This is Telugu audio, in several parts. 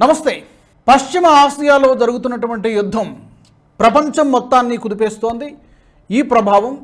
నమస్తే. పశ్చిమ ఆసియాలో జరుగుతున్నటువంటి యుద్ధం ప్రపంచం మొత్తాన్ని కుదిపేస్తోంది. ఈ ప్రభావం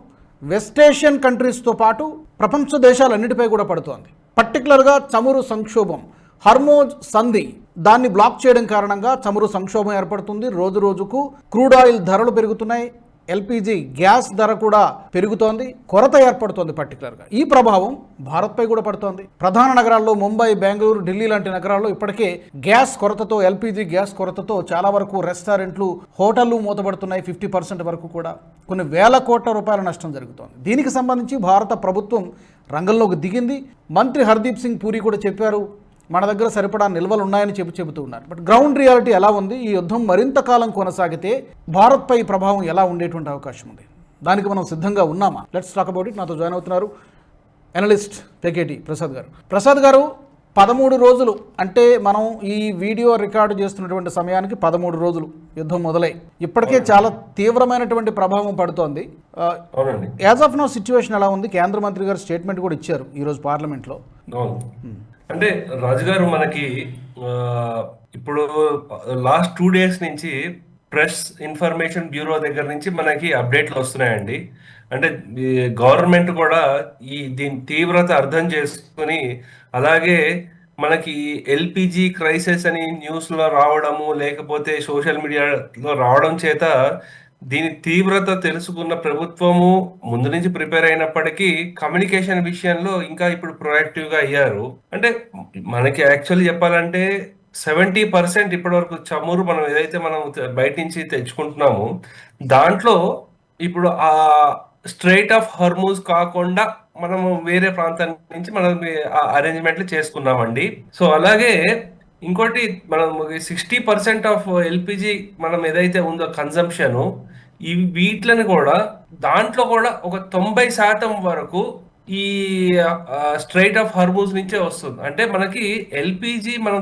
వెస్ట్ ఏషియన్ కంట్రీస్తో పాటు ప్రపంచ దేశాలన్నిటిపై కూడా పడుతోంది. పర్టికులర్గా చమురు సంక్షోభం, హర్మోజ్ సంధి దాన్ని బ్లాక్ చేయడం కారణంగా చమురు సంక్షోభం ఏర్పడుతుంది. రోజు రోజుకు క్రూడ్ ఆయిల్ ధరలు పెరుగుతున్నాయి. ఎల్పిజి గ్యాస్ ధర కూడా పెరుగుతోంది, కొరత ఏర్పడుతోంది. పర్టికులర్గా ఈ ప్రభావం భారత్పై కూడా పడుతోంది. ప్రధాన నగరాల్లో ముంబై, బెంగళూరు, ఢిల్లీ లాంటి నగరాల్లో ఇప్పటికే గ్యాస్ కొరతతో, ఎల్పిజి గ్యాస్ కొరతతో చాలా వరకు రెస్టారెంట్లు, హోటళ్లు మూతపడుతున్నాయి. 50% వరకు కూడా కొన్ని వేల కోట్ల రూపాయల నష్టం జరుగుతోంది. దీనికి సంబంధించి భారత ప్రభుత్వం రంగంలోకి దిగింది. మంత్రి హర్దీప్ సింగ్ పూరి కూడా చెప్పారు, మన దగ్గర సరిపడా నిల్వలు ఉన్నాయని చెబుతూ ఉన్నారు. బట్ గ్రౌండ్ రియాలిటీ ఎలా ఉంది? ఈ యుద్ధం మరింత కాలం కొనసాగితే భారత్పై ప్రభావం ఎలా ఉండేటువంటి అవకాశం ఉంది? దానికి మనం సిద్ధంగా ఉన్నామా? Let's talk about it. నాతో జాయిన్ అవుతున్నారు అనలిస్ట్ పెకేటి ప్రసాద్ గారు. ప్రసాద్ గారు, 13 రోజులు అంటే మనం ఈ వీడియో రికార్డు చేస్తున్నటువంటి సమయానికి 13 రోజులు యుద్ధం మొదలై ఇప్పటికే చాలా తీవ్రమైనటువంటి ప్రభావం పడుతోంది. యాజ్ ఆఫ్ నో సిచ్యువేషన్ ఎలా ఉంది? కేంద్ర మంత్రి గారు స్టేట్మెంట్ కూడా ఇచ్చారు ఈరోజు పార్లమెంట్లో. అంటే రాజుగారు, మనకి ఇప్పుడు లాస్ట్ 2 days నుంచి ప్రెస్ ఇన్ఫర్మేషన్ బ్యూరో దగ్గర నుంచి మనకి అప్డేట్లు వస్తున్నాయండి. అంటే గవర్నమెంట్ కూడా దీని తీవ్రత అర్థం చేసుకుని, అలాగే మనకి ఎల్పిజి క్రైసిస్ అని న్యూస్లో రావడము, లేకపోతే సోషల్ మీడియాలో రావడం చేత దీని తీవ్రత తెలుసుకున్న ప్రభుత్వము ముందు నుంచి ప్రిపేర్ అయినప్పటికీ కమ్యూనికేషన్ విషయంలో ఇంకా ఇప్పుడు ప్రొయాక్టివ్గా అయ్యారు. అంటే మనకి యాక్చువల్లీ చెప్పాలంటే 70% ఇప్పటి వరకు చమురు మనం ఏదైతే మనం బయట నుంచి తెచ్చుకుంటున్నామో దాంట్లో ఇప్పుడు ఆ స్ట్రైట్ ఆఫ్ హర్మూజ్ కాకుండా మనము వేరే ప్రాంతం నుంచి మనం అరేంజ్మెంట్లు చేసుకున్నామండి. సో అలాగే ఇంకోటి, మనం 60% ఆఫ్ ఎల్పిజి మనం ఏదైతే ఉందో కన్జంప్షన్, ఈ వీటిని కూడా దాంట్లో కూడా ఒక 90% వరకు ఈ స్ట్రైట్ ఆఫ్ హర్మూజ్ నుంచే వస్తుంది. అంటే మనకి ఎల్పిజి మనం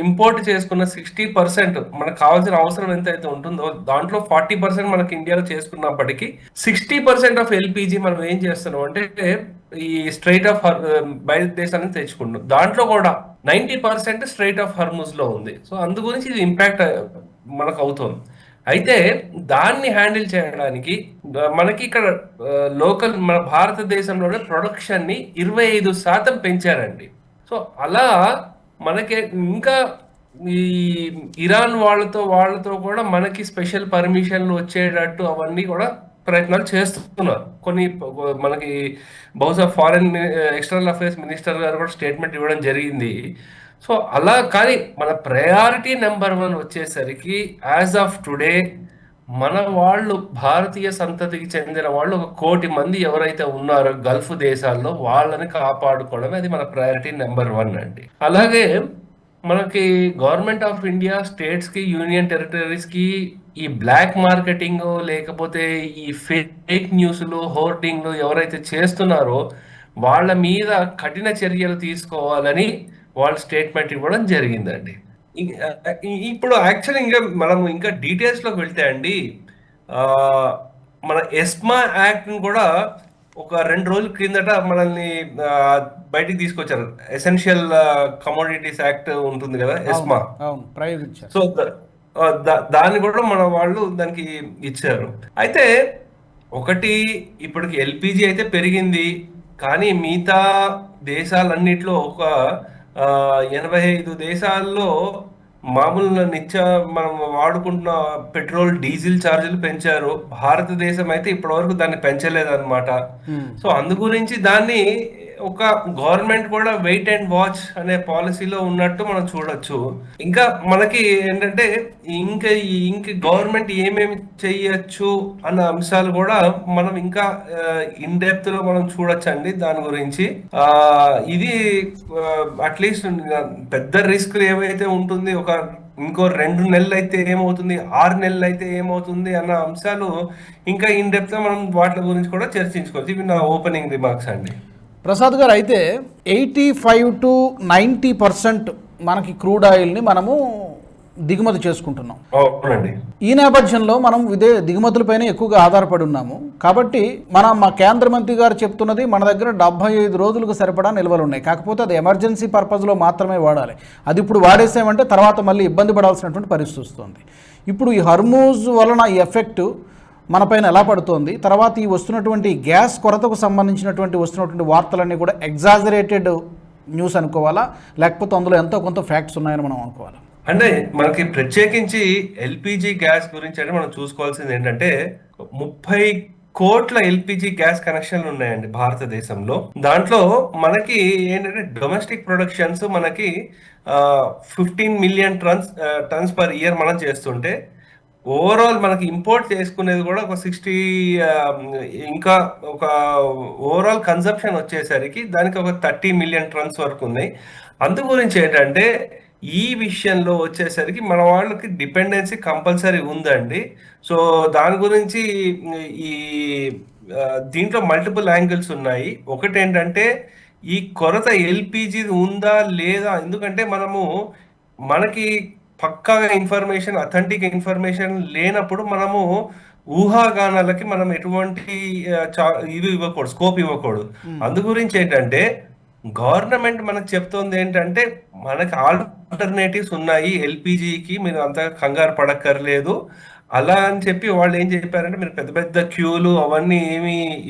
ఇంపోర్ట్ చేసుకున్న 60% మనకు కావాల్సిన అవసరం ఎంత అయితే ఉంటుందో దాంట్లో 40% మనకి ఇండియాలో చేసుకున్నప్పటికీ 60% ఆఫ్ ఎల్పిజి మనం ఏం చేస్తున్నాం అంటే ఈ స్ట్రైట్ ఆఫ్ బయట దేశాన్ని తెచ్చుకుంటున్నాం. దాంట్లో కూడా 90% స్ట్రైట్ ఆఫ్ హర్మూజ్ లో ఉంది. సో అందు గురించి ఇది ఇంపాక్ట్ మనకు అవుతుంది. అయితే దాన్ని హ్యాండిల్ చేయడానికి మనకి ఇక్కడ లోకల్ మన భారతదేశంలోనే ప్రొడక్షన్ ని 25% పెంచారండి. సో అలా మనకి ఇంకా ఈ ఇరాన్ వాళ్ళతో కూడా మనకి స్పెషల్ పర్మిషన్లు వచ్చేటట్టు అవన్నీ కూడా ప్రయత్నాలు చేస్తున్నారు. కొన్ని మనకి బహుశా ఫారెన్ ఎక్స్టర్నల్ అఫైర్స్ మినిస్టర్ గారు కూడా స్టేట్మెంట్ ఇవ్వడం జరిగింది. సో అలా కానీ మన ప్రయారిటీ నెంబర్ 1 వచ్చేసరికి యాజ్ ఆఫ్ టుడే మన వాళ్ళు, భారతీయ సంతతికి చెందిన వాళ్ళు 1 కోటి మంది ఎవరైతే ఉన్నారో గల్ఫ్ దేశాల్లో వాళ్ళని కాపాడుకోవడమే అది మన ప్రయారిటీ నెంబర్ 1 అండి. అలాగే మనకి గవర్నమెంట్ ఆఫ్ ఇండియా స్టేట్స్ కి, యూనియన్ టెరిటరీస్ కి ఈ బ్లాక్ మార్కెటింగ్ లేకపోతే ఈ ఫేక్ న్యూస్లు, హోర్డింగ్లు ఎవరైతే చేస్తున్నారో వాళ్ళ మీద కఠిన చర్యలు తీసుకోవాలని వాళ్ళు స్టేట్మెంట్ ఇవ్వడం జరిగిందండి. ఇప్పుడు యాక్చువల్లీ మనం ఇంకా డీటెయిల్స్ లోకి వెళ్తే అండి, మన ఎస్మా యాక్ట్ కూడా ఒక 2 రోజుల క్రిందట మనల్ని బయటికి తీసుకొచ్చారు. ఎసెన్షియల్ కమోడిటీస్ యాక్ట్ ఉంటుంది కదా, ఎస్మా. సో దాన్ని కూడా మన వాళ్ళు దానికి ఇచ్చారు. అయితే ఒకటి, ఇప్పటికి ఎల్పిజి అయితే పెరిగింది, కానీ మిగతా దేశాలన్నిట్లో ఒక 85 దేశాల్లో మామూలు మనం వాడుకుంటున్న పెట్రోల్, డీజిల్ ఛార్జీలు పెంచారు. భారతదేశం అయితే ఇప్పటి వరకు దాన్ని పెంచలేదన్నమాట. సో అందు గురించి దాన్ని ఒక గవర్నమెంట్ కూడా వెయిట్ అండ్ వాచ్ అనే పాలసీలో ఉన్నట్టు మనం చూడొచ్చు. ఇంకా మనకి ఏంటంటే ఇంకా గవర్నమెంట్ ఏమేమి చెయ్యొచ్చు అన్న అంశాలు కూడా మనం ఇంకా ఇన్ డెప్త్ లో మనం చూడొచ్చండి. దాని గురించి ఇది అట్లీస్ట్ పెద్ద రిస్క్ ఏవైతే ఉంటుంది, ఒక ఇంకో 2 నెలలు అయితే ఏమవుతుంది, 6 నెలలు అయితే ఏమవుతుంది అన్న అంశాలు ఇంకా ఇన్ డెప్త్ మనం వాటి గురించి కూడా చర్చించుకోవచ్చు. ఇవి నా ఓపెనింగ్ రిమార్క్స్ అండి. ప్రసాద్ గారు, అయితే 85 to 90% మనకి క్రూడ్ ఆయిల్ని మనము దిగుమతి చేసుకుంటున్నాం. అవునండి. ఈ నేపథ్యంలో మనం దిగుమతులపైన ఎక్కువగా ఆధారపడి ఉన్నాము. కాబట్టి మా కేంద్ర మంత్రి గారు చెప్తున్నది మన దగ్గర 75 రోజులకు సరిపడా నిల్వలు ఉన్నాయి. కాకపోతే అది ఎమర్జెన్సీ పర్పస్లో మాత్రమే వాడాలి. అది ఇప్పుడు వాడేసామంటే తర్వాత మళ్ళీ ఇబ్బంది పడాల్సినటువంటి పరిస్థితి వస్తుంది. ఇప్పుడు ఈ హర్మూజ్ వలన ఈ ఎఫెక్ట్ మనపైన ఎలా పడుతోంది, తర్వాత ఈ వస్తున్నటువంటి గ్యాస్ కొరతకు సంబంధించినటువంటి వస్తున్నటువంటి వార్తలన్నీ కూడా ఎగ్జాజరేటెడ్ న్యూస్ అనుకోవాలా, లేకపోతే అందులో ఎంతో కొంత ఫ్యాక్ట్స్ ఉన్నాయని మనం అనుకోవాలా? అంటే మనకి ప్రత్యేకించి ఎల్పిజి గ్యాస్ గురించి అంటే మనం చూసుకోవాల్సింది ఏంటంటే 30 కోట్ల ఎల్పిజి గ్యాస్ కనెక్షన్లు ఉన్నాయండి భారతదేశంలో. దాంట్లో మనకి ఏంటంటే డొమెస్టిక్ ప్రొడక్షన్స్ మనకి 15 మిలియన్ టన్స్ పర్ ఇయర్ మనం చేస్తుంటే, ఓవరాల్ మనకి ఇంపోర్ట్ చేసుకునేది కూడా ఒక 60, ఇంకా ఒక ఓవరాల్ కన్సంప్షన్ వచ్చేసరికి దానికి ఒక 30 మిలియన్ టన్స్ వరకు ఉన్నాయి. అందు గురించి ఏంటంటే ఈ విషయంలో వచ్చేసరికి మన వాళ్ళకి డిపెండెన్సీ కంపల్సరీ ఉందండి. సో దాని గురించి ఈ దీంట్లో మల్టిపుల్ యాంగిల్స్ ఉన్నాయి. ఒకటి ఏంటంటే ఈ కొరత ఎల్పిజి ఉందా లేదా, ఎందుకంటే మనకి పక్కాగా ఇన్ఫర్మేషన్, అథెంటిక్ ఇన్ఫర్మేషన్ లేనప్పుడు మనము ఊహాగానాలకి మనం ఎటువంటి ఇవి ఇవ్వకూడదు, స్కోప్ ఇవ్వకూడదు. అందు గురించి ఏంటంటే గవర్నమెంట్ మనకు చెప్తోంది ఏంటంటే మనకి ఆల్టర్నేటివ్స్ ఉన్నాయి ఎల్పిజికి, మీరు అంత కంగారు పడక్కర్లేదు అలా అని చెప్పి వాళ్ళు ఏం చెప్పారంటే మీరు పెద్ద పెద్ద క్యూలు అవన్నీ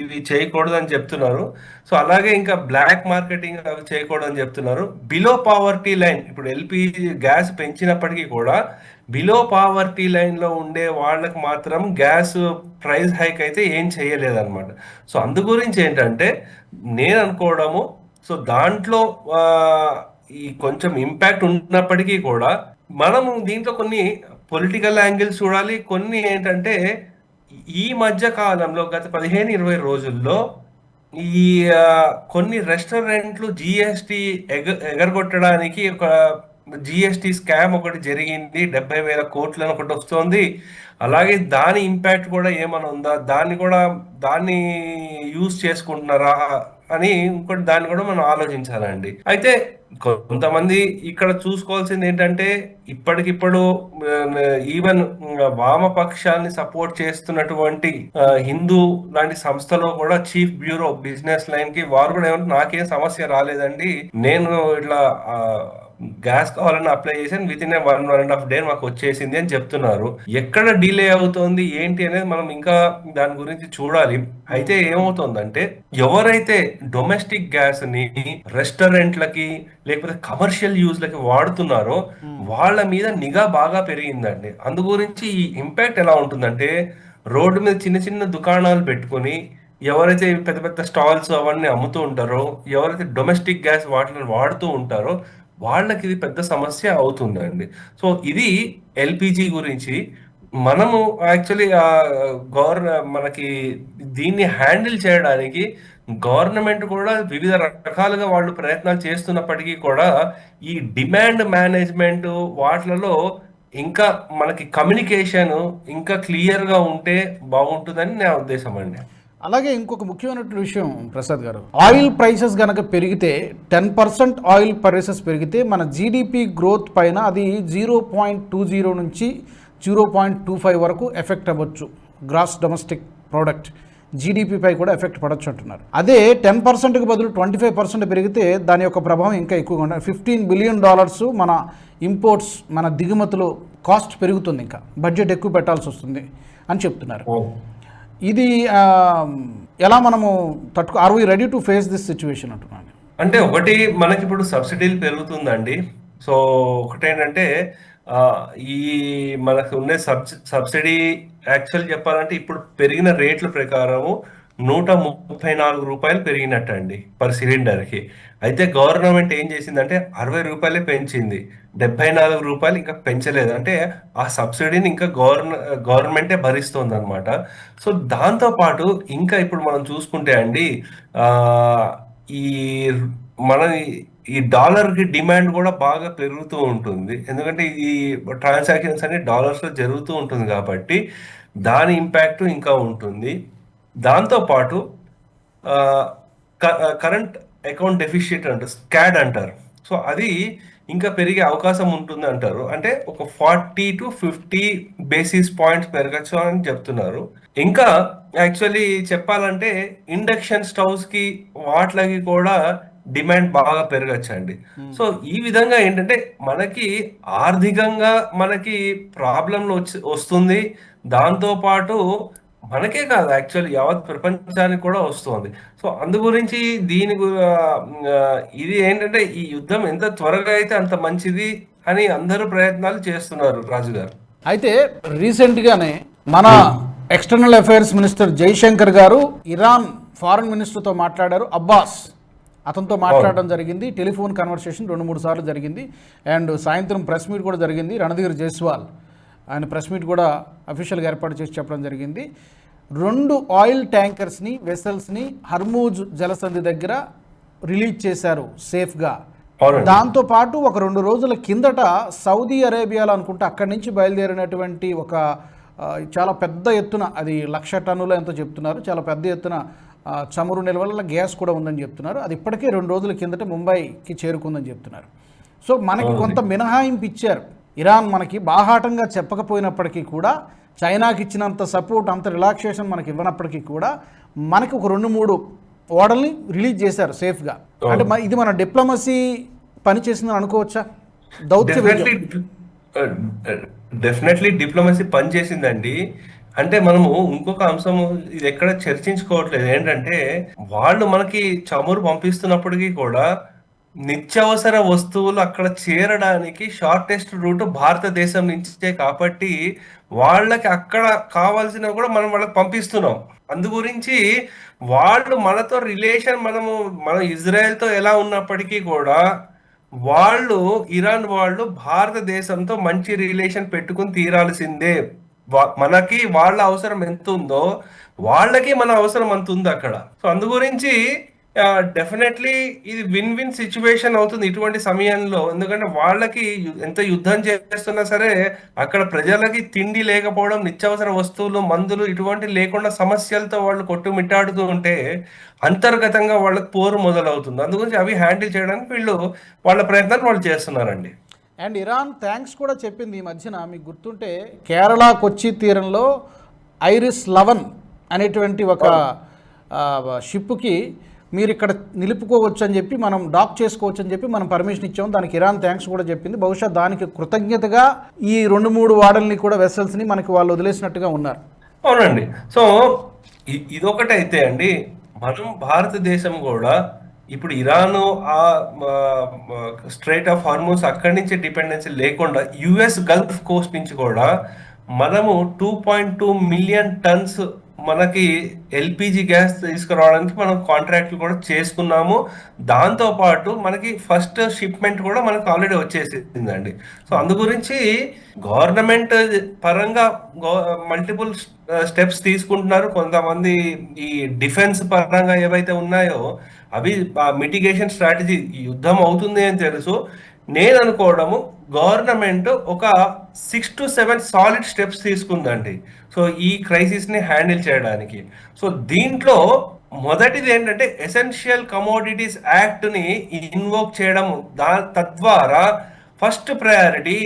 ఇవి చేయకూడదు అని చెప్తున్నారు. సో అలాగే ఇంకా బ్లాక్ మార్కెటింగ్ అవి చేయకూడదు అని చెప్తున్నారు. బిలో పావర్టీ లైన్, ఇప్పుడు ఎల్పిజి గ్యాస్ పెంచినప్పటికీ కూడా బిలో పావర్టీ లైన్ లో ఉండే వాళ్ళకి మాత్రం గ్యాస్ ప్రైస్ హైక్ అయితే ఏం చేయలేదన్నమాట. సో అందు గురించి ఏంటంటే నేను అనుకోవడము, సో దాంట్లో ఈ కొంచెం ఇంపాక్ట్ ఉన్నప్పటికీ కూడా మనము దీంట్లో కొన్ని పొలిటికల్ యాంగిల్స్ చూడాలి. కొన్ని ఏంటంటే ఈ మధ్య కాలంలో గత 15-20 రోజుల్లో ఈ కొన్ని రెస్టారెంట్లు జిఎస్టి ఎగరగొట్టడానికి ఒక జిఎస్టి స్కామ్ ఒకటి జరిగింది, 70,000 కోట్లని ఒకటి వస్తుంది. అలాగే దాని ఇంపాక్ట్ కూడా ఏమైనా ఉందా, దాన్ని యూజ్ చేసుకుంటున్నారా అని ఇంకోటి దాన్ని కూడా మనం ఆలోచించాలండి. అయితే కొంతమంది ఇక్కడ చూసుకోవాల్సింది ఏంటంటే ఇప్పటికిప్పుడు ఈవెన్ వామపక్షాన్ని సపోర్ట్ చేస్తున్నటువంటి హిందూ లాంటి సంస్థలో కూడా చీఫ్ బ్యూరో బిజినెస్ లైన్ కి వారు కూడా ఏమంటే నాకేం సమస్య రాలేదండి, నేను ఇట్లా గ్యాస్ కావాలని అప్లై చేశాను, విత్ ఇన్ 1.5 డే మాకు వచ్చేసింది అని చెప్తున్నారు. ఎక్కడ డిలే అవుతోంది ఏంటి అనేది మనం ఇంకా దాని గురించి చూడాలి. అయితే ఏమవుతోందంటే ఎవరైతే డొమెస్టిక్ గ్యాస్ ని రెస్టారెంట్లకి లేకపోతే కమర్షియల్ యూజ్ లకి వాడుతున్నారో వాళ్ళ మీద నిఘా బాగా పెరిగిందండి. అందు గురించి ఈ ఇంపాక్ట్ ఎలా ఉంటుందంటే రోడ్డు మీద చిన్న చిన్న దుకాణాలు పెట్టుకొని ఎవరైతే పెద్ద పెద్ద స్టాల్స్ అవన్నీ అమ్ముతూ ఉంటారో, ఎవరైతే డొమెస్టిక్ గ్యాస్ వాటిని వాడుతూ ఉంటారో వాళ్ళకి ఇది పెద్ద సమస్య అవుతుందండి. సో ఇది ఎల్పిజి గురించి. మనము యాక్చువల్లీ మనకి దీన్ని హ్యాండిల్ చేయడానికి గవర్నమెంట్ కూడా వివిధ రకాలుగా వాళ్ళు ప్రయత్నాలు చేస్తున్నప్పటికీ కూడా ఈ డిమాండ్ మేనేజ్మెంట్ వాటిలలో ఇంకా మనకి కమ్యూనికేషన్ ఇంకా క్లియర్ గా ఉంటే బాగుంటుందని నా ఉద్దేశం అండి. అలాగే ఇంకొక ముఖ్యమైనటువంటి విషయం ప్రసాద్ గారు, ఆయిల్ ప్రైసెస్ కనుక పెరిగితే 10% ఆయిల్ ప్రైసెస్ పెరిగితే మన జీడిపి గ్రోత్ పైన అది 0.20 నుంచి 0.25 వరకు ఎఫెక్ట్ అవ్వచ్చు. గ్రాస్ డొమెస్టిక్ ప్రోడక్ట్ జీడిపిపై కూడా ఎఫెక్ట్ పడవచ్చు అంటున్నారు. అదే 10%కి బదులు 25% పెరిగితే దాని యొక్క ప్రభావం ఇంకా ఎక్కువగా ఉంటుంది. $15 బిలియన్ మన ఇంపోర్ట్స్, మన దిగుమతులు కాస్ట్ పెరుగుతుంది, ఇంకా బడ్జెట్ ఎక్కువ పెట్టాల్సి వస్తుంది అని చెప్తున్నారు. ఇది ఎలా మనము are we ready to face this situation అంటున్నాను. అంటే ఒకటి మనకి ఇప్పుడు సబ్సిడీలు పెరుగుతుందండి. సో ఒకటేంటంటే ఈ మనకు ఉండే సబ్సిడీ యాక్చువల్ చెప్పాలంటే ఇప్పుడు పెరిగిన రేట్ల ప్రకారము 134 రూపాయలు పెరిగినట్టండి పర్ సిలిండర్కి. అయితే గవర్నమెంట్ ఏం చేసిందంటే 60 రూపాయలే పెంచింది, 74 రూపాయలు ఇంకా పెంచలేదు. అంటే ఆ సబ్సిడీని ఇంకా గవర్నమెంటే భరిస్తుంది అనమాట. సో దాంతో పాటు ఇంకా ఇప్పుడు మనం చూసుకుంటే అండి ఈ మన ఈ డాలర్కి డిమాండ్ కూడా బాగా పెరుగుతూ ఉంటుంది. ఎందుకంటే ఈ ట్రాన్సాక్షన్స్ అన్ని డాలర్స్లో జరుగుతూ ఉంటుంది కాబట్టి దాని ఇంపాక్ట్ ఇంకా ఉంటుంది. దాంతోపాటు కరెంట్ అకౌంట్ డెఫిషియట్ అంటారు, స్కాడ్ అంటారు. సో అది ఇంకా పెరిగే అవకాశం ఉంటుంది అంటారు. అంటే ఒక 40 to 50 బేసిస్ పాయింట్స్ పెరగచ్చు అని చెప్తున్నారు. ఇంకా యాక్చువల్లీ చెప్పాలంటే ఇండక్షన్ స్టవ్స్ కి వాటిలకి కూడా డిమాండ్ బాగా పెరగచ్చండి. సో ఈ విధంగా ఏంటంటే మనకి ఆర్థికంగా మనకి ప్రాబ్లంలు వస్తుంది. దాంతో పాటు మనకే కాదు, యాక్చువల్లీ యావత్ ప్రపంచానికి కూడా వస్తుంది. సో అందు గురించి ఇది ఏంటంటే ఈ యుద్ధం ఎంత త్వరగా అయితే అంత మంచిది అని అందరూ ప్రయత్నాలు చేస్తున్నారు రాజు గారు. అయితే రీసెంట్గానే మన ఎక్స్టర్నల్ అఫైర్స్ మినిస్టర్ జైశంకర్ గారు ఇరాన్ ఫారెన్ మినిస్టర్తో మాట్లాడారు. అబ్బాస్ అతనితో మాట్లాడడం జరిగింది. టెలిఫోన్ కన్వర్సేషన్ 2-3 సార్లు జరిగింది. అండ్ సాయంత్రం ప్రెస్ మీట్ కూడా జరిగింది. రణధీర్ జైస్వాల్ ఆయన ప్రెస్ మీట్ కూడా అఫీషియల్గా ఏర్పాటు చేసి చెప్పడం జరిగింది. 2 ఆయిల్ ట్యాంకర్స్ని వెసల్స్ని హర్మూజ్ జలసంధి దగ్గర రిలీజ్ చేశారు సేఫ్గా. దాంతోపాటు ఒక 2 రోజుల కిందట సౌదీ అరేబియాలో అనుకుంటే అక్కడి నుంచి బయలుదేరినటువంటి ఒక చాలా పెద్ద ఎత్తున, అది 1,00,000 టన్నులు ఎంతో చెప్తున్నారు, చాలా పెద్ద ఎత్తున చమురు నిల్వల గ్యాస్ కూడా ఉందని చెప్తున్నారు. అది ఇప్పటికే 2 రోజుల కిందట ముంబైకి చేరుకుందని చెప్తున్నారు. సో మనకి కొంత మినహాయింపు ఇచ్చారు. ఇరాన్ మనకి బాహాటంగా చెప్పకపోయినప్పటికీ కూడా, చైనాకి ఇచ్చినంత సపోర్ట్, అంత రిలాక్సేషన్ మనకి ఇవ్వనప్పటికీ కూడా మనకి ఒక 2-3 ఓడల్ని రిలీజ్ చేశారు సేఫ్గా. అంటే ఇది మన డిప్లొమసీ పని చేసిందని అనుకోవచ్చా? డెఫినెట్లీ డిప్లొమసీ పని చేసిందండి. అంటే మనము ఇంకొక అంశం ఇది ఎక్కడ చర్చించుకోవట్లేదు. ఏంటంటే వాళ్ళు మనకి చమురు పంపిస్తున్నప్పటికీ కూడా నిత్యావసర వస్తువులు అక్కడ చేరడానికి షార్టెస్ట్ రూట్ భారతదేశం నుంచే, కాబట్టి వాళ్ళకి అక్కడ కావాల్సినవి కూడా మనం వాళ్ళకి పంపిస్తున్నాం. అందు గురించి వాళ్ళు మనతో రిలేషన్, మనం ఇజ్రాయెల్తో ఎలా ఉన్నప్పటికీ కూడా వాళ్ళు ఇరాన్ వాళ్ళు భారతదేశంతో మంచి రిలేషన్ పెట్టుకుని తీరాల్సిందే. మనకి వాళ్ళ అవసరం ఎంత ఉందో వాళ్ళకి మన అవసరం అంత ఉంది అక్కడ. సో అందు గురించి డెఫినెట్లీ ఇది విన్ విన్ సిచ్యువేషన్ అవుతుంది ఇటువంటి సమయంలో. ఎందుకంటే వాళ్ళకి ఎంత యుద్ధం చేస్తున్నా సరే అక్కడ ప్రజలకి తిండి లేకపోవడం, నిత్యావసర వస్తువులు, మందులు ఇటువంటి లేకుండా సమస్యలతో వాళ్ళు కొట్టుమిట్టాడుతూ ఉంటే అంతర్గతంగా వాళ్ళకి పోరు మొదలవుతుంది. అందుగురించి అవి హ్యాండిల్ చేయడానికి వీళ్ళు వాళ్ళ ప్రయత్నాలు వాళ్ళు చేస్తున్నారండి. అండ్ ఇరాన్ థ్యాంక్స్ కూడా చెప్పింది ఈ మధ్యన. మీకు గుర్తుంటే కేరళ కొచ్చి తీరంలో ఐరిస్ 11 అనేటువంటి ఒక షిప్కి మీరు ఇక్కడ నిలుపుకోవచ్చు అని చెప్పి, మనం డాక్ చేసుకోవచ్చు అని చెప్పి మనం పర్మిషన్ ఇచ్చాము. దానికి ఇరాన్ థ్యాంక్స్ కూడా చెప్పింది. బహుశా దానికి కృతజ్ఞతగా ఈ 2-3 వాడల్ని కూడా వెసల్స్ని మనకి వాళ్ళు వదిలేసినట్టుగా ఉన్నారు. అవునండి. సో ఇదొకటైతే అండి, మనం భారతదేశం కూడా ఇప్పుడు ఇరాను ఆ స్ట్రైట్ ఆఫ్ హార్మోన్స్ అక్కడి నుంచి డిపెండెన్సీ లేకుండా యుఎస్ గల్ఫ్ కోస్ట్ నుంచి కూడా మనము 2.2 మిలియన్ టన్స్ మనకి ఎల్పిజి గ్యాస్ తీసుకురావడానికి మనం కాంట్రాక్ట్లు కూడా చేసుకున్నాము. దాంతో పాటు మనకి ఫస్ట్ షిప్మెంట్ కూడా మనకు ఆల్రెడీ వచ్చేసిందండి. సో అందు గురించి గవర్నమెంట్ పరంగా మల్టిపుల్ స్టెప్స్ తీసుకుంటున్నారు. కొంతమంది ఈ డిఫెన్స్ పరంగా ఏవైతే ఉన్నాయో అవి మిటిగేషన్ స్ట్రాటజీ, యుద్ధం అవుతుంది అని తెలుసు. నేను అనుకోవడము గవర్నమెంట్ ఒక 6 to 7 సాలిడ్ స్టెప్స్ తీసుకుందండి. సో ఈ క్రైసిస్ ని హ్యాండిల్ చేయడానికి. సో దీంట్లో మొదటిది ఏంటంటే ఎసెన్షియల్ కమోడిటీస్ యాక్ట్ ని ఇన్వోక్ చేయడం. తద్వారా ఫస్ట్ ప్రయారిటీ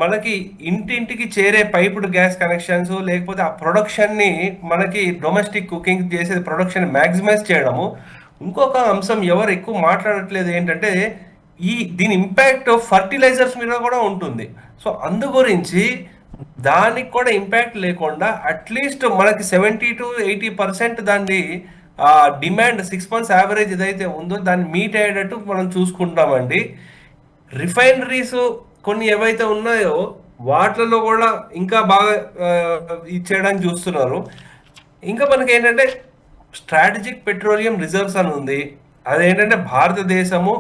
మనకి ఇంటింటికి చేరే పైపుడ్ గ్యాస్ కనెక్షన్స్, లేకపోతే ఆ ప్రొడక్షన్ ని మనకి డొమెస్టిక్ కుకింగ్ చేసే ప్రొడక్షన్ మ్యాక్సిమైజ్ చేయడము. ఇంకొక అంశం ఎవరు ఎక్కువ మాట్లాడట్లేదు ఏంటంటే దీని ఇంపాక్ట్ ఫర్టిలైజర్స్ మీద కూడా ఉంటుంది. సో అందు గురించి దానికి కూడా ఇంపాక్ట్ లేకుండా అట్లీస్ట్ మనకి 70 to 80% దాన్ని డిమాండ్ 6 months యావరేజ్ ఏదైతే ఉందో దాన్ని మీట్ అయ్యేటట్టు మనం చూసుకుంటామండి. రిఫైనరీస్ కొన్ని ఏవైతే ఉన్నాయో వాటిలో కూడా ఇంకా బాగా ఇచ్చేయడానికి చూస్తున్నారు. ఇంకా మనకి ఏంటంటే స్ట్రాటజిక్ పెట్రోలియం రిజర్వ్స్ అని ఉంది. అదేంటంటే భారతదేశము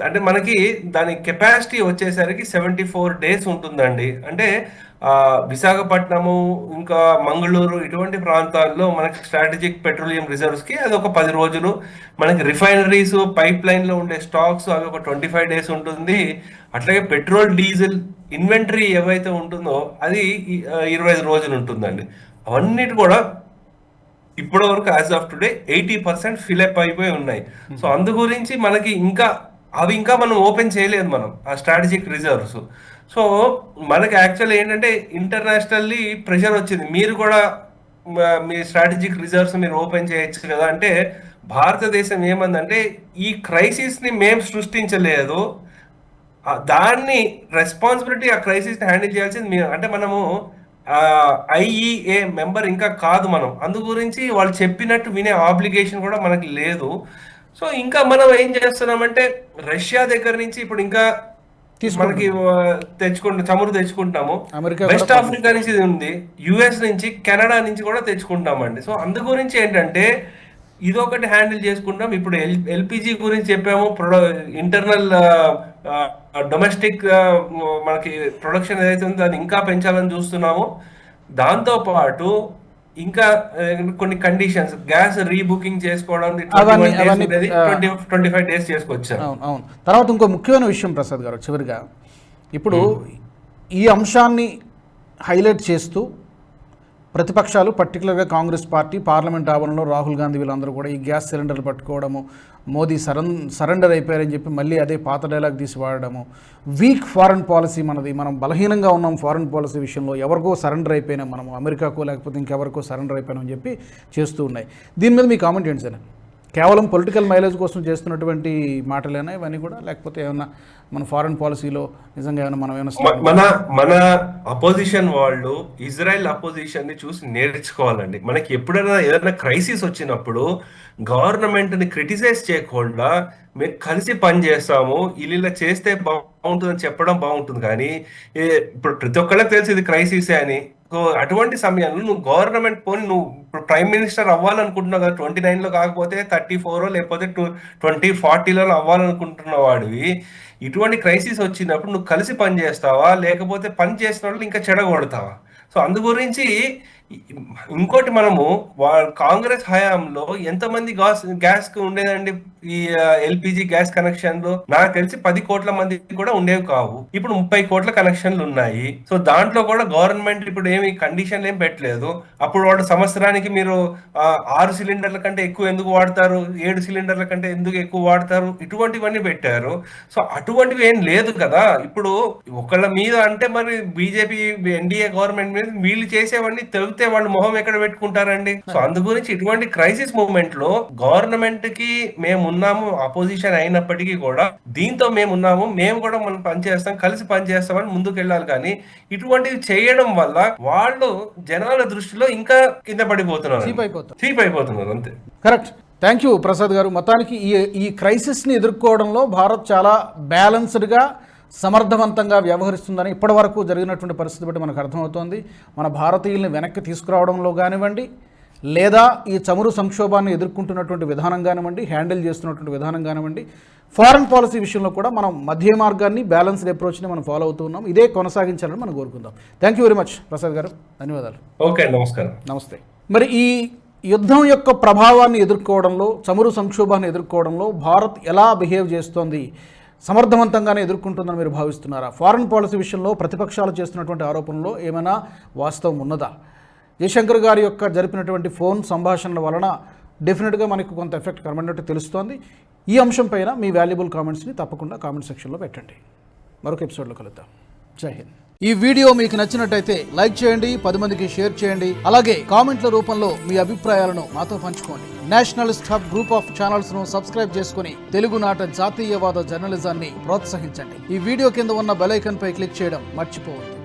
అంటే మనకి దాని కెపాసిటీ వచ్చేసరికి 74 days ఉంటుందండి. అంటే విశాఖపట్నము ఇంకా మంగళూరు ఇటువంటి ప్రాంతాల్లో మనకి స్ట్రాటజిక్ పెట్రోలియం రిజర్వ్స్కి అది ఒక 10 రోజులు. మనకి రిఫైనరీస్ పైప్ లైన్లో ఉండే స్టాక్స్ అవి ఒక 25 days ఉంటుంది. అట్లాగే పెట్రోల్ డీజిల్ ఇన్వెంటరీ ఏవైతే ఉంటుందో అది 25 రోజులు ఉంటుందండి. అవన్నిటి కూడా ఇప్పటి వరకు యాజ్ ఆఫ్ టుడే 80% ఫిలప్ అయిపోయి ఉన్నాయి. సో అందు గురించి మనకి ఇంకా అవి ఇంకా మనం ఓపెన్ చేయలేదు మనం ఆ స్ట్రాటజిక్ రిజర్వ్స్. సో మనకి యాక్చువల్ ఏంటంటే ఇంటర్నేషనల్లీ ప్రెషర్ వచ్చింది, మీరు కూడా మీ స్ట్రాటజిక్ రిజర్వ్స్ మీరు ఓపెన్ చేయొచ్చు కదా అంటే, భారతదేశం ఏమందంటే ఈ క్రైసిస్ ని మేము సృష్టించలేదు, దాన్ని రెస్పాన్సిబిలిటీ ఆ క్రైసిస్ ని హ్యాండిల్ చేయాల్సింది మేము. అంటే మనము ఐఈఏ మెంబర్ ఇంకా కాదు మనం, అందు గురించి వాళ్ళు చెప్పినట్టు వినే ఆబ్లిగేషన్ కూడా మనకి లేదు. సో ఇంకా మనం ఏం చేస్తున్నామంటే రష్యా దగ్గర నుంచి ఇప్పుడు ఇంకా మనకి చమురు తెచ్చుకుంటాము, వెస్ట్ ఆఫ్రికా నుంచి ఉంది, యుఎస్ నుంచి, కెనడా నుంచి కూడా తెచ్చుకుంటామండి. సో అందు గురించి ఏంటంటే ఇదొకటి హ్యాండిల్ చేసుకుంటాం. ఇప్పుడు ఎల్పిజి గురించి చెప్పాము, ఇంటర్నల్ డొమెస్టిక్ మనకి ప్రొడక్షన్ ఏదైతే ఉందో దాన్ని ఇంకా పెంచాలని చూస్తున్నాము. దాంతో పాటు ఇంకా కొన్ని కండిషన్స్, గ్యాస్ రీబుకింగ్ చేసుకోవడం 25 days చేసుకోవచ్చు. అవును. తర్వాత ఇంకో ముఖ్యమైన విషయం ప్రసాద్ గారు, చివరిగా ఇప్పుడు ఈ అంశాన్ని హైలైట్ చేస్తూ ప్రతిపక్షాలు, పర్టికులర్గా కాంగ్రెస్ పార్టీ పార్లమెంట్ ఆవరణలో రాహుల్ గాంధీ వీళ్ళందరూ కూడా ఈ గ్యాస్ సిలిండర్లు పట్టుకోవడము, మోదీ సరెండర్ అయిపోయారని చెప్పి మళ్ళీ అదే పాత డైలాగ్ తీసి వాడడము, వీక్ ఫారెన్ పాలసీ మనది, మనం బలహీనంగా ఉన్నాం ఫారెన్ పాలసీ విషయంలో, ఎవరికో సరెండర్ అయిపోయినాం మనము, అమెరికాకో లేకపోతే ఇంకెవరికో సరెండర్ అయిపోయినామని చెప్పి చేస్తూ ఉన్నాయి. దీని మీద మీ కామెంట్ ఏంటి సార్? కేవలం పొలిటికల్ మైలేజ్ కోసం చేస్తున్నటువంటి మాటలేనా ఇవన్నీ కూడా, లేకపోతే ఏమన్నా మన ఫారెన్ పాలసీలో నిజంగా ఏమైనా మనం ఏమైనా మన అపోజిషన్ వాళ్ళు ఇజ్రాయెల్ అపోజిషన్ ని చూసి నేర్చుకోవాలండి. మనకి ఎప్పుడైనా ఏదైనా క్రైసిస్ వచ్చినప్పుడు గవర్నమెంట్ ని క్రిటిసైజ్ చేయకుండా మేము కలిసి పని చేస్తాము, ఇలా చేస్తే బాగుంటుందని చెప్పడం బాగుంటుంది. కానీ ఇప్పుడు ప్రతి ఒక్కళ్ళకి తెలిసి ఇది క్రైసిసే అని. సో అటువంటి సమయంలో నువ్వు గవర్నమెంట్ పోని, నువ్వు ఇప్పుడు ప్రైమ్ మినిస్టర్ అవ్వాలనుకుంటున్నావు కదా, 29లో కాకపోతే 34 లేకపోతే 2040లో అవ్వాలనుకుంటున్న వాడివి, ఇటువంటి క్రైసిస్ వచ్చినప్పుడు నువ్వు కలిసి పని చేస్తావా, లేకపోతే పని చేసిన వాళ్ళు ఇంకా చెడగొడతావా? సో అందు గురించి ఇంకోటి, మనము కాంగ్రెస్ హయాంలో ఎంతమంది గ్యాస్ కు ఉండేదండి ఈ ఎల్పిజి గ్యాస్ కనెక్షన్లు? నాకు తెలిసి 10 కోట్ల మంది కూడా ఉండేవి కావు. ఇప్పుడు 30 కోట్ల కనెక్షన్లు ఉన్నాయి. సో దాంట్లో కూడా గవర్నమెంట్ ఇప్పుడు ఏమి కండిషన్లు ఏం పెట్టలేదు. అప్పుడు వాడు సంవత్సరానికి మీరు 6 సిలిండర్ల కంటే ఎక్కువ ఎందుకు వాడతారు, 7 సిలిండర్ల కంటే ఎందుకు ఎక్కువ వాడతారు, ఇటువంటివన్నీ పెట్టారు. సో అటువంటివి ఏం లేదు కదా. ఇప్పుడు ఒకళ్ళ మీద అంటే మరి బీజేపీ ఎన్డీఏ గవర్నమెంట్ మీద వీళ్ళు చేసేవన్నీ తెలితే వాళ్ళు మొహం ఎక్కడ పెట్టుకుంటారండి. సో అందు గురించి ఇటువంటి క్రైసిస్ మూమెంట్ లో గవర్నమెంట్ కి మేము ఉన్నాము, అపోజిషన్ అయినప్పటికీ కూడా దీంతో మేము ఉన్నాము, మేము కూడా మనం పనిచేస్తాం, కలిసి పనిచేస్తామని ముందుకు వెళ్ళాలి. కానీ ఇటువంటివి చేయడం వల్ల వాళ్ళు జనాల దృష్టిలో ఇంకా కింద పడిపోతున్నారు, చీప్ అయిపోతున్నారు అంతే. కరెక్ట్. థ్యాంక్ యూ ప్రసాద్ గారు. మొత్తానికి ఈ క్రైసిస్ని ఎదుర్కోవడంలో భారత్ చాలా బ్యాలెన్స్డ్గా, సమర్థవంతంగా వ్యవహరిస్తుందని ఇప్పటి వరకు జరిగినటువంటి పరిస్థితి బట్టి మనకు అర్థమవుతోంది. మన భారతీయుల్ని వెనక్కి తీసుకురావడంలో కానివ్వండి, లేదా ఈ చమురు సంక్షోభాన్ని ఎదుర్కొంటున్నటువంటి విధానం కానివ్వండి, హ్యాండిల్ చేస్తున్నటువంటి విధానం కానివ్వండి, ఫారెన్ పాలసీ విషయంలో కూడా మనం మధ్య మార్గాన్ని, బ్యాలెన్స్డ్ అప్రోచ్ని మనం ఫాలో అవుతూ ఉన్నాం. ఇదే కొనసాగించాలని మనం కోరుకుందాం. Thank you very much Prasad గారు, ధన్యవాదాలు. ఓకే, నమస్కారం. నమస్తే. మరి ఈ యుద్ధం యొక్క ప్రభావాన్ని ఎదుర్కోవడంలో, చమురు సంక్షోభాన్ని ఎదుర్కోవడంలో భారత్ ఎలా బిహేవ్ చేస్తోంది, సమర్థవంతంగానే ఎదుర్కొంటుందని మీరు భావిస్తున్నారా? ఫారెన్ పాలసీ విషయంలో ప్రతిపక్షాలు చేస్తున్నటువంటి ఆరోపణలో ఏమైనా వాస్తవం ఉన్నదా? జయశంకర్ గారి యొక్క జరిపినటువంటి ఫోన్ సంభాషణల వలన డెఫినెట్గా మనకు కొంత ఎఫెక్ట్ కనబడినట్టు తెలుస్తోంది. ఈ అంశం పైన మీ వాల్యుబుల్ కామెంట్స్ని తప్పకుండా కామెంట్ సెక్షన్లో పెట్టండి. మరొక ఎపిసోడ్లో కలుద్దాం. జై హింద్. ఈ వీడియో మీకు నచ్చినట్టయితే లైక్ చేయండి, 10 మందికి షేర్ చేయండి. అలాగే కామెంట్ల రూపంలో మీ అభిప్రాయాలను మాతో పంచుకోండి. Nationalist hub group of channels ను సబ్స్క్రైబ్ చేసుకుని తెలుగునాట జాతీయవాద జర్నలిజాన్ని ప్రోత్సహించండి. ఈ వీడియో కింద ఉన్న బెల్ ఐకాన్ పై క్లిక్ చేయడం మర్చిపోవద్దు.